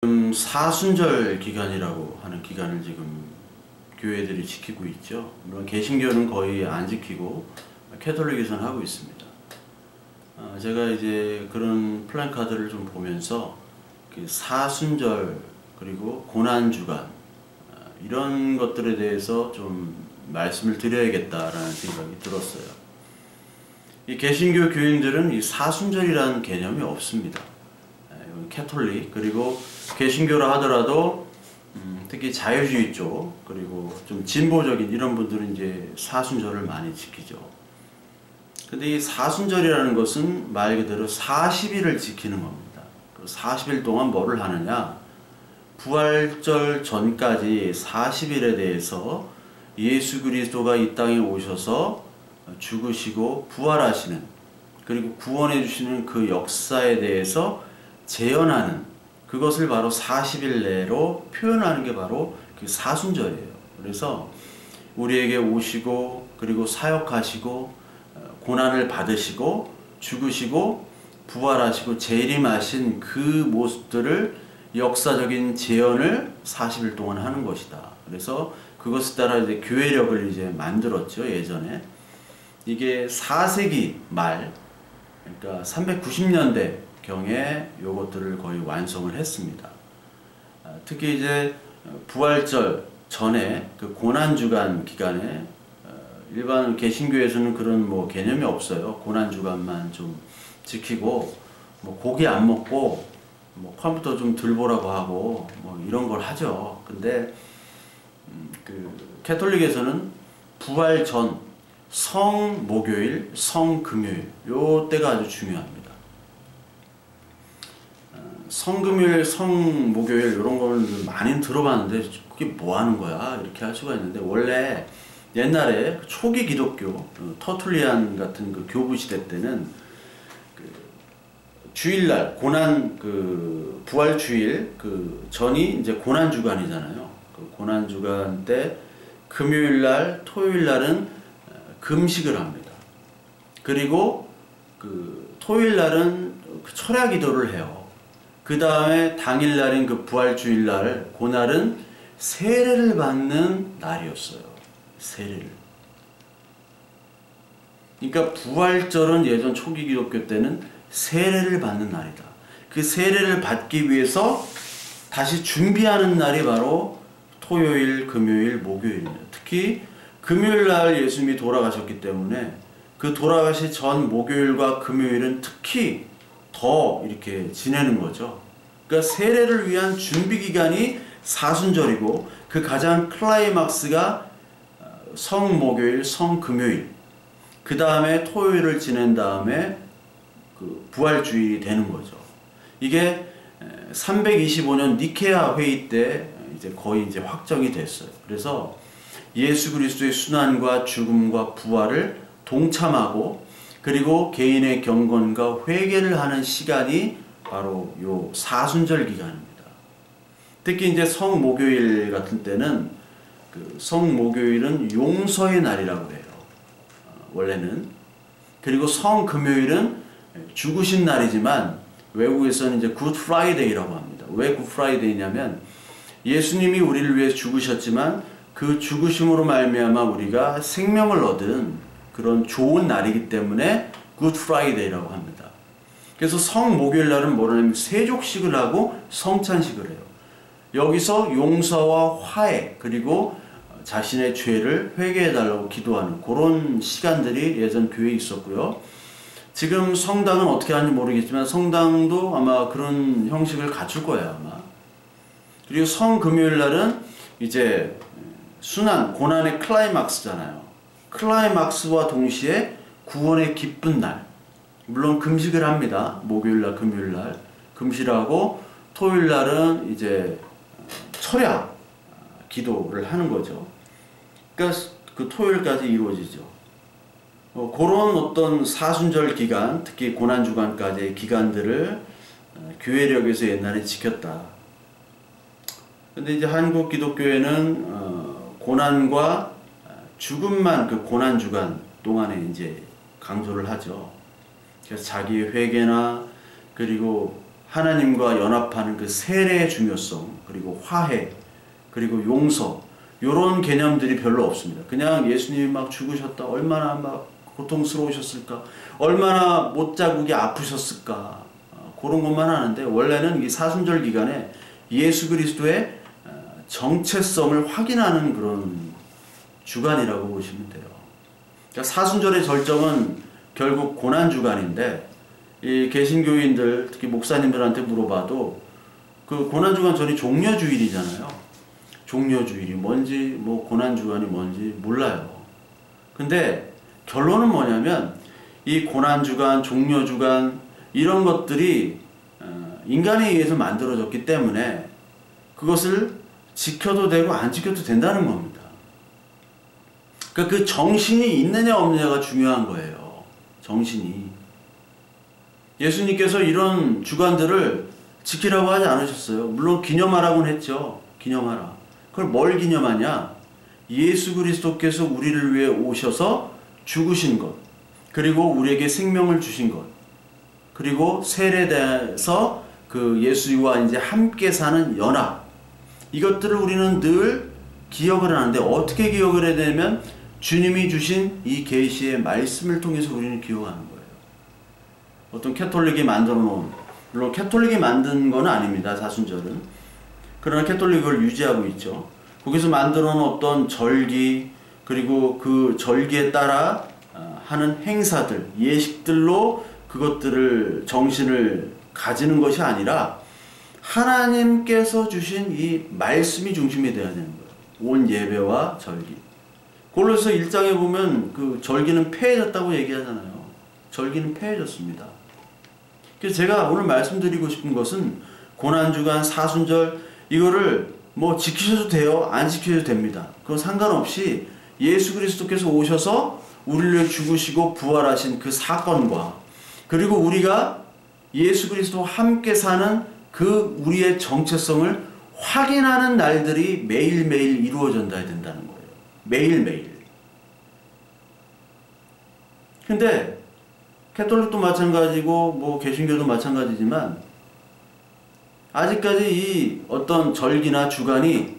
지금 사순절 기간이라고 하는 기간을 지금 교회들이 지키고 있죠. 물론 개신교는 거의 안 지키고 캐톨릭에서는 하고 있습니다. 제가 이제 그런 플랜카드를 좀 보면서 그 사순절 그리고 고난주간 이런 것들에 대해서 좀 말씀을 드려야겠다라는 생각이 들었어요. 이 개신교 교인들은 이 사순절이라는 개념이 없습니다. 캐톨릭 그리고 개신교라 하더라도 특히 자유주의 쪽 그리고 좀 진보적인 이런 분들은 이제 사순절을 많이 지키죠. 근데 이 사순절이라는 것은 말 그대로 40일을 지키는 겁니다. 40일 동안 뭐를 하느냐? 부활절 전까지 40일에 대해서 예수 그리스도가 이 땅에 오셔서 죽으시고 부활하시는 그리고 구원해 주시는 그 역사에 대해서 재현하는 그것을 바로 40일 내로 표현하는 게 바로 그 사순절이에요. 그래서 우리에게 오시고 그리고 사역하시고 고난을 받으시고 죽으시고 부활하시고 재림하신 그 모습들을 역사적인 재현을 40일 동안 하는 것이다. 그래서 그것에 따라 이제 교회력을 이제 만들었죠. 예전에 이게 4세기 말 그러니까 390년대 경에 요것들을 거의 완성을 했습니다. 특히 이제 부활절 전에 그 고난주간 기간에 일반 개신교에서는 그런 뭐 개념이 없어요. 고난주간만 좀 지키고 뭐 고기 안 먹고 뭐 컴퓨터 좀 덜 보라고 하고 뭐 이런 걸 하죠. 근데 그 캐톨릭에서는 부활 전 성목요일, 성금요일 요 때가 아주 중요합니다. 성금요일, 성목요일 이런 거는 많이 들어봤는데 그게 뭐 하는 거야? 이렇게 할 수가 있는데 원래 옛날에 초기 기독교 터툴리안 같은 그 교부 시대 때는 그 주일날 고난 그 부활 주일 그 전이 이제 고난 주간이잖아요. 그 고난 주간 때 금요일날, 토요일날은 금식을 합니다. 그리고 그 토요일날은 그 철야 기도를 해요. 그 다음에 당일날인 그 부활주일날 그날은 세례를 받는 날이었어요. 세례를. 그러니까 부활절은 예전 초기 기독교 때는 세례를 받는 날이다. 그 세례를 받기 위해서 다시 준비하는 날이 바로 토요일, 금요일, 목요일입니다. 특히 금요일날 예수님이 돌아가셨기 때문에 그 돌아가시 전 목요일과 금요일은 특히 더 이렇게 지내는 거죠. 그러니까 세례를 위한 준비 기간이 사순절이고 그 가장 클라이막스가 성목요일, 성금요일 그 다음에 토요일을 지낸 다음에 그 부활주일이 되는 거죠. 이게 325년 니케아 회의 때 이제 거의 이제 확정이 됐어요. 그래서 예수 그리스도의 순환과 죽음과 부활을 동참하고 그리고 개인의 경건과 회개를 하는 시간이 바로 요 사순절 기간입니다. 특히 이제 성목요일 같은 때는 그 성목요일은 용서의 날이라고 해요. 원래는. 그리고 성금요일은 죽으신 날이지만 외국에서는 이제 굿 프라이데이라고 합니다. 왜 굿 프라이데이냐면 예수님이 우리를 위해 죽으셨지만 그 죽으심으로 말미암아 우리가 생명을 얻은 그런 좋은 날이기 때문에 굿 프라이데이라고 합니다. 그래서 성목요일 날은 뭐냐면 세족식을 하고 성찬식을 해요. 여기서 용서와 화해 그리고 자신의 죄를 회개해달라고 기도하는 그런 시간들이 예전 교회에 있었고요. 지금 성당은 어떻게 하는지 모르겠지만 성당도 아마 그런 형식을 갖출 거예요. 아마. 그리고 성금요일 날은 이제 순환, 고난의 클라이막스잖아요. 클라이막스와 동시에 구원의 기쁜 날. 물론 금식을 합니다. 목요일날, 금요일날 금식하고 토요일날은 이제 철야 기도를 하는 거죠. 그러니까 그 토요일까지 이루어지죠. 그런 어떤 사순절 기간, 특히 고난주간까지의 기간들을 교회력에서 옛날에 지켰다. 근데 이제 한국 기독교회는 고난과 죽음만 그 고난주간 동안에 이제 강조를 하죠. 그래서 자기의 회개나 그리고 하나님과 연합하는 그 세례의 중요성, 그리고 화해, 그리고 용서, 이런 개념들이 별로 없습니다. 그냥 예수님이 막 죽으셨다, 얼마나 막 고통스러우셨을까, 얼마나 못자국이 아프셨을까, 그런 것만 하는데, 원래는 이 사순절 기간에 예수 그리스도의 정체성을 확인하는 그런 주간이라고 보시면 돼요. 그러니까 사순절의 절정은 결국 고난주간인데, 이 개신교인들, 특히 목사님들한테 물어봐도 그 고난주간 전이 종려주일이잖아요. 종려주일이 뭔지, 뭐 고난주간이 뭔지 몰라요. 근데 결론은 뭐냐면, 이 고난주간, 종려주간, 이런 것들이 인간에 의해서 만들어졌기 때문에 그것을 지켜도 되고 안 지켜도 된다는 겁니다. 그러니까 그 정신이 있느냐 없느냐가 중요한 거예요. 정신이. 예수님께서 이런 주간들을 지키라고 하지 않으셨어요. 물론 기념하라고는 했죠. 기념하라. 그걸 뭘 기념하냐? 예수 그리스도께서 우리를 위해 오셔서 죽으신 것, 그리고 우리에게 생명을 주신 것, 그리고 세례돼서 그 예수와 이제 함께 사는 연합, 이것들을 우리는 늘 기억을 하는데, 어떻게 기억을 해야 되냐면 주님이 주신 이 계시의 말씀을 통해서 우리는 기억하는 거예요. 어떤 캐톨릭이 만들어 놓은, 물론 캐톨릭이 만든 건 아닙니다, 사순절은. 그러나 캐톨릭이 그걸 유지하고 있죠. 거기서 만들어 놓은 어떤 절기, 그리고 그 절기에 따라 하는 행사들, 예식들로 그것들을, 정신을 가지는 것이 아니라 하나님께서 주신 이 말씀이 중심이 되어야 되는 거예요. 온 예배와 절기. 골로새 1장에 보면 그 절기는 폐해졌다고 얘기하잖아요. 절기는 폐해졌습니다. 그래서 제가 오늘 말씀드리고 싶은 것은 고난주간, 사순절, 이거를 뭐 지키셔도 돼요, 안 지키셔도 됩니다. 그건 상관없이 예수 그리스도께서 오셔서 우리를 죽으시고 부활하신 그 사건과, 그리고 우리가 예수 그리스도와 함께 사는 그 우리의 정체성을 확인하는 날들이 매일매일 이루어져야 된다는 거예요. 매일매일. 근데 캐톨릭도 마찬가지고 뭐 개신교도 마찬가지지만 아직까지 이 어떤 절기나 주간이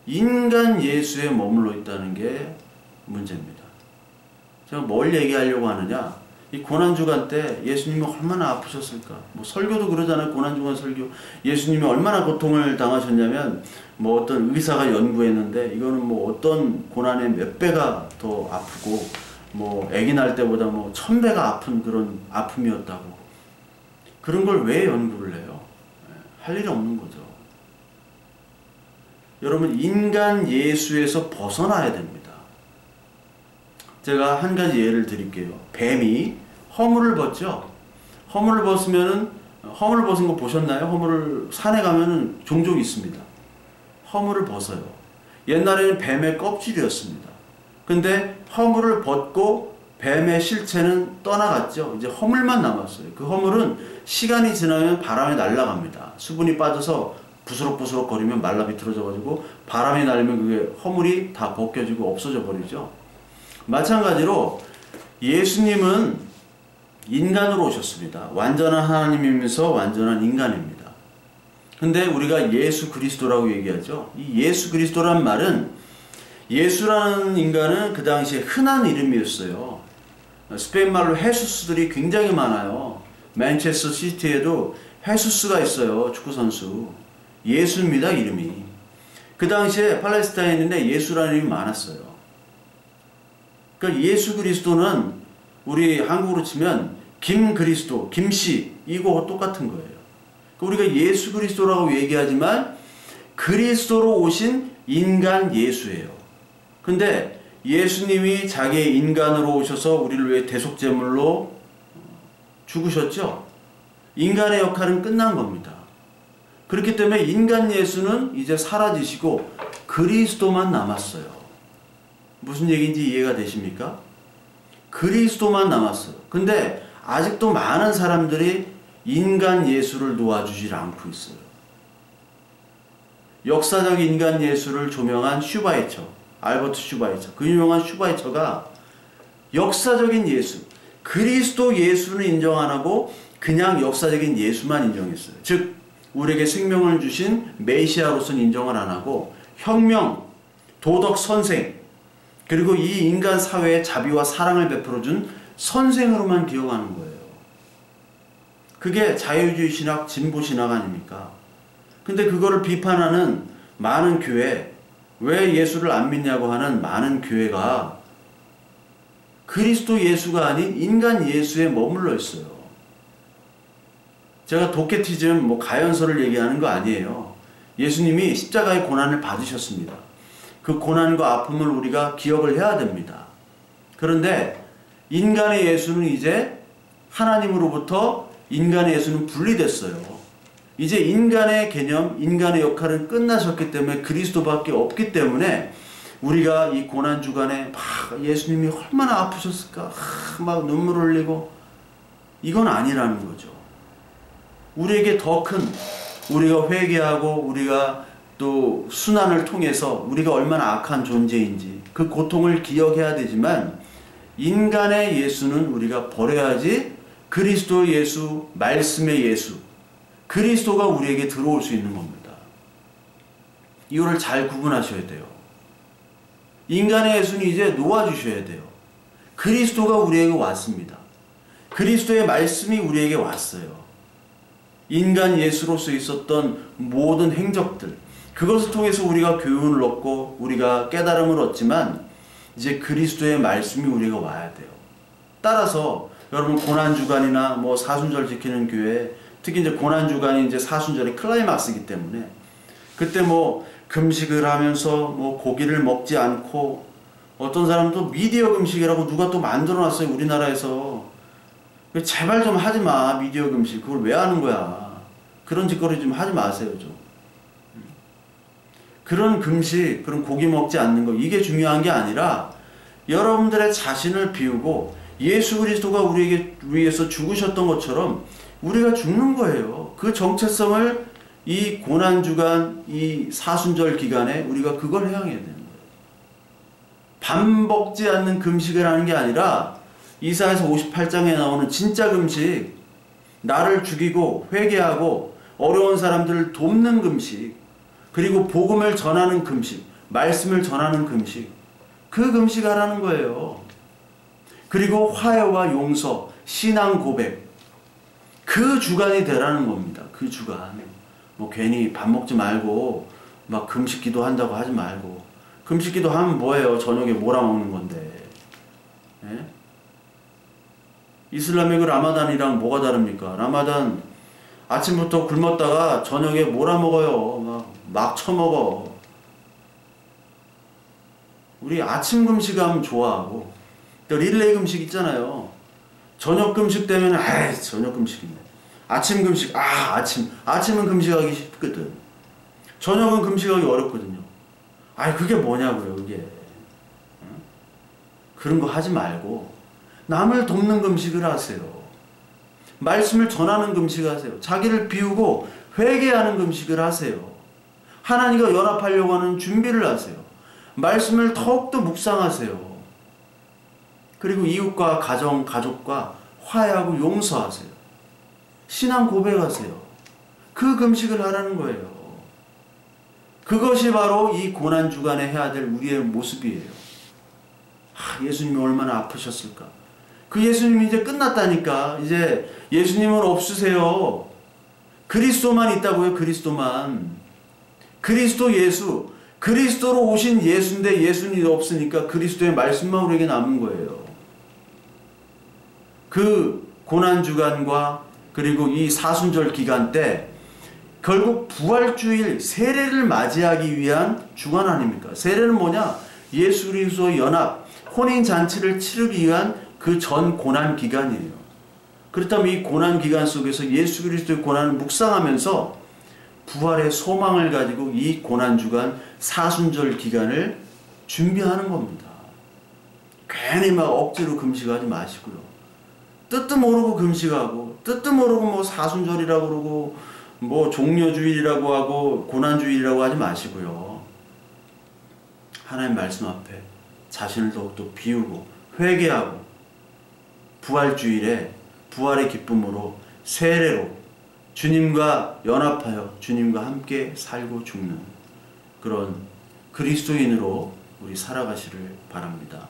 인간 예수에 머물러 있다는 게 문제입니다. 제가 뭘 얘기하려고 하느냐, 이 고난주간 때 예수님이 얼마나 아프셨을까. 뭐 설교도 그러잖아요. 고난주간 설교. 예수님이 얼마나 고통을 당하셨냐면, 뭐 어떤 의사가 연구했는데 이거는 뭐 어떤 고난의 몇 배가 더 아프고, 뭐 아기 낳을 때보다 뭐 1000배가 아픈 그런 아픔이었다고. 그런 걸 왜 연구를 해요? 할 일이 없는 거죠. 여러분, 인간 예수에서 벗어나야 됩니다. 제가 한 가지 예를 드릴게요. 뱀이 허물을 벗죠. 허물을 벗으면은, 허물을 벗은 거 보셨나요? 허물을, 산에 가면은 종종 있습니다. 허물을 벗어요. 옛날에는 뱀의 껍질이었습니다. 근데 허물을 벗고 뱀의 실체는 떠나갔죠. 이제 허물만 남았어요. 그 허물은 시간이 지나면 바람에 날아갑니다. 수분이 빠져서 부스럭부스럭 거리면 말라 비틀어져 가지고 바람이 날면 그게 허물이 다 벗겨지고 없어져 버리죠. 마찬가지로 예수님은 인간으로 오셨습니다. 완전한 하나님이면서 완전한 인간입니다. 근데 우리가 예수 그리스도라고 얘기하죠. 이 예수 그리스도란 말은, 예수라는 인간은 그 당시에 흔한 이름이었어요. 스페인 말로 헤수스들이 굉장히 많아요. 맨체스터 시티에도 헤수스가 있어요. 축구선수. 예수입니다, 이름이. 그 당시에 팔레스타인인데 예수라는 이름이 많았어요. 그러니까 예수 그리스도는 우리 한국으로 치면 김그리스도, 김씨, 이거 똑같은 거예요. 우리가 예수 그리스도라고 얘기하지만 그리스도로 오신 인간 예수예요. 근데 예수님이 자기의 인간으로 오셔서 우리를 위해 대속제물로 죽으셨죠. 인간의 역할은 끝난 겁니다. 그렇기 때문에 인간 예수는 이제 사라지시고 그리스도만 남았어요. 무슨 얘기인지 이해가 되십니까? 그리스도만 남았어요. 근데 아직도 많은 사람들이 인간 예수를 놓아주질 않고 있어요. 역사적 인간 예수를 조명한 슈바이처, 알버트 슈바이처, 그 유명한 슈바이처가 역사적인 예수, 그리스도 예수는 인정 안 하고 그냥 역사적인 예수만 인정했어요. 즉 우리에게 생명을 주신 메시아로서는 인정을 안 하고 혁명, 도덕 선생, 그리고 이 인간 사회에 자비와 사랑을 베풀어준 선생으로만 기억하는 거예요. 그게 자유주의 신학, 진보 신학 아닙니까? 근데 그거를 비판하는 많은 교회, 왜 예수를 안 믿냐고 하는 많은 교회가 그리스도 예수가 아닌 인간 예수에 머물러 있어요. 제가 도케티즘, 가연서를 얘기하는 거 아니에요. 예수님이 십자가의 고난을 받으셨습니다. 그 고난과 아픔을 우리가 기억을 해야 됩니다. 그런데 인간의 예수는 이제 하나님으로부터 인간의 예수는 분리됐어요. 이제 인간의 개념, 인간의 역할은 끝나셨기 때문에 그리스도밖에 없기 때문에 우리가 이 고난주간에 막 예수님이 얼마나 아프셨을까 막 눈물 흘리고 이건 아니라는 거죠. 우리에게 더 큰 우리가 회개하고 우리가 또 순환을 통해서 우리가 얼마나 악한 존재인지 그 고통을 기억해야 되지만 인간의 예수는 우리가 버려야지 그리스도 예수, 말씀의 예수, 그리스도가 우리에게 들어올 수 있는 겁니다. 이거를 잘 구분하셔야 돼요. 인간의 예수는 이제 놓아주셔야 돼요. 그리스도가 우리에게 왔습니다. 그리스도의 말씀이 우리에게 왔어요. 인간 예수로서 있었던 모든 행적들, 그것을 통해서 우리가 교훈을 얻고 우리가 깨달음을 얻지만 이제 그리스도의 말씀이 우리가 와야 돼요. 따라서 여러분 고난주간이나 사순절 지키는 교회, 특히 이제 고난주간이 이제 사순절의 클라이막스이기 때문에 그때 금식을 하면서 고기를 먹지 않고 어떤 사람도 미디어 금식이라고 누가 또 만들어 놨어요. 우리나라에서. 제발 좀 하지 마. 미디어 금식. 그걸 왜 하는 거야. 그런 짓거리 좀 하지 마세요. 좀. 그런 금식, 그런 고기 먹지 않는 거 이게 중요한 게 아니라 여러분들의 자신을 비우고 예수 그리스도가 우리에게 위해서 죽으셨던 것처럼 우리가 죽는 거예요. 그 정체성을 이 고난주간, 이 사순절 기간에 우리가 그걸 행해야 되는 거예요. 밥 먹지 않는 금식을 하는 게 아니라 이사야서 58장에 나오는 진짜 금식, 나를 죽이고 회개하고 어려운 사람들을 돕는 금식, 그리고 복음을 전하는 금식, 말씀을 전하는 금식, 그 금식하라는 거예요. 그리고 화해와 용서, 신앙 고백, 그 주간이 되라는 겁니다. 그 주간. 괜히 밥 먹지 말고 막 금식기도 한다고 하지 말고. 금식기도 하면 뭐예요? 저녁에 몰아먹는 건데. 예? 이슬람의 그 라마단이랑 뭐가 다릅니까? 라마단 아침부터 굶었다가 저녁에 몰아먹어요. 막 처먹어. 우리 아침 금식하면 좋아하고 또 릴레이 금식 있잖아요. 저녁 금식 되면 저녁 금식이네. 아침 금식, 아침은 금식하기 쉽거든. 저녁은 금식하기 어렵거든요. 그게 뭐냐고요, 그게. 그런 거 하지 말고 남을 돕는 금식을 하세요. 말씀을 전하는 금식을 하세요. 자기를 비우고 회개하는 금식을 하세요. 하나님과 연합하려고 하는 준비를 하세요. 말씀을 더욱더 묵상하세요. 그리고 이웃과 가정, 가족과 화해하고 용서하세요. 신앙 고백하세요. 그 금식을 하라는 거예요. 그것이 바로 이 고난주간에 해야 될 우리의 모습이에요. 예수님이 얼마나 아프셨을까. 그 예수님이 이제 끝났다니까. 이제 예수님은 없으세요. 그리스도만 있다고요. 그리스도만. 그리스도 예수. 그리스도로 오신 예수인데 예수님이 없으니까 그리스도의 말씀만 우리에게 남은 거예요. 그 고난주간과 그리고 이 사순절 기간 때 결국 부활주일 세례를 맞이하기 위한 주간 아닙니까? 세례는 뭐냐? 예수 그리스도의 연합, 혼인잔치를 치르기 위한 그 전 고난 기간이에요. 그렇다면 이 고난 기간 속에서 예수 그리스도의 고난을 묵상하면서 부활의 소망을 가지고 이 고난주간 사순절 기간을 준비하는 겁니다. 괜히 막 억지로 금식하지 마시고요. 뜻도 모르고 금식하고 뜻도 모르고 사순절이라고 그러고 종려주일이라고 하고 고난주일이라고 하지 마시고요. 하나님 말씀 앞에 자신을 더욱더 비우고 회개하고 부활주일에 부활의 기쁨으로 세례로 주님과 연합하여 주님과 함께 살고 죽는 그런 그리스도인으로 우리 살아가시를 바랍니다.